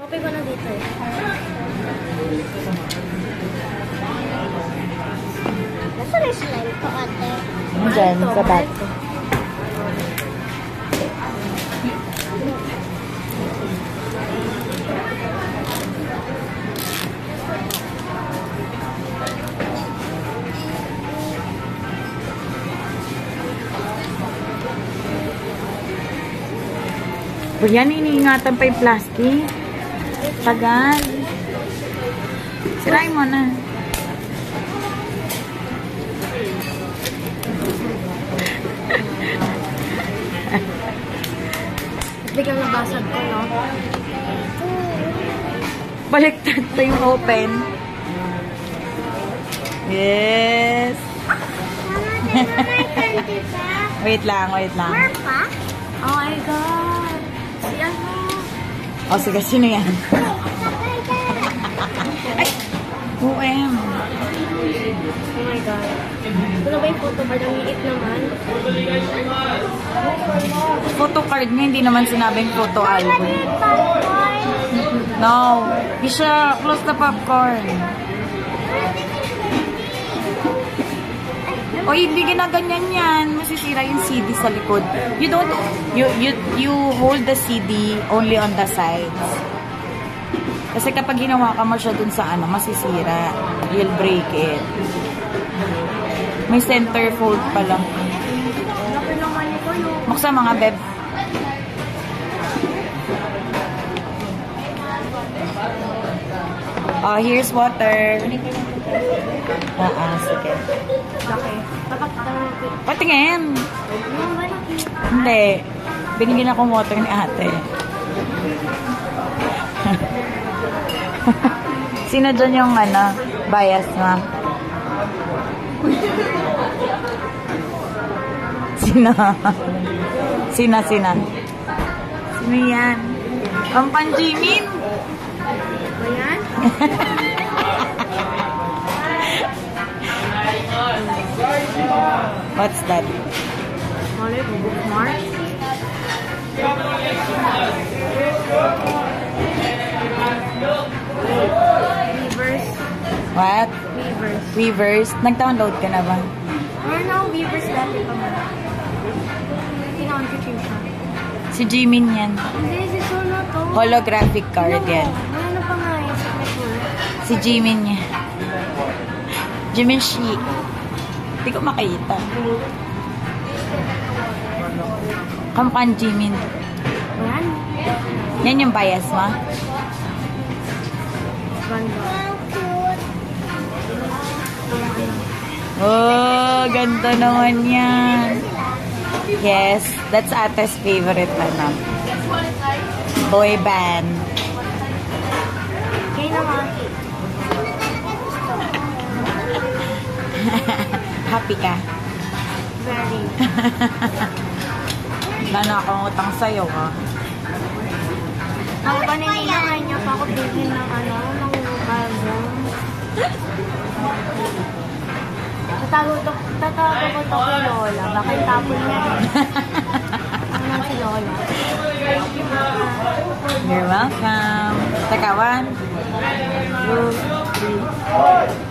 Okay ko na dito eh. Nasaan yung slime ko, ate? Diyan, sa bag. Yan, iniingatan pa yung plastic. Tagal. Sirain mo na. Biglang nabasag ko, no? Baliktad pa yung open. Yes. Wait lang, wait lang. More pa? Oh my God. Si ano? O, sige, sino yan? Ay! OM. Oh my God. Ito na ba yung photo card? Ang liit naman. Photo card niya, hindi naman sinabing photo album. No. Isha, close the popcorn. O, hindi ginaganyan yan. Masisira yung CD sa likod. You don't, you hold the CD only on the sides. Kasi kapag ginawa ka mo siya dun sa ano, masisira. You'll break it. May centerfold pa lang. Buksan mga beb. Oh, here's water. Sige. Okay. Patingin. Hindi. Binigyan akong water ni ate. Sino dyan yung ano, bias mo? Sino? Sino? Sino yan? Ang Panjimin? Ayan? What's that? Olive bookmark. Weavers. What? Weavers. Weavers? Nag-download ka na ba? Meron akong Weavers dati pa man. Kina-on-kitchen siya. Si Jimin yan. Hindi, si Solo to. Holographic card yan. Ano pa nga yung sa network? Si Jimin yan. Jimin Shi. Hindi ko makita. Kampan Jimin. Ayan. Yan yung bias mo? Ganda. Oh, ganda naman yan. Yes, that's Ate's favorite ano. Boy band. Kaya naman. Happy ka? Very. Wala na akong utang sa'yo, ha? Ang panininahan niya pa ako bigyan ng ano, ng album. Tatago ko to kay Lola. Baka itapon niya. Ano si Lola? You're welcome. Teka, 1, 2, 3.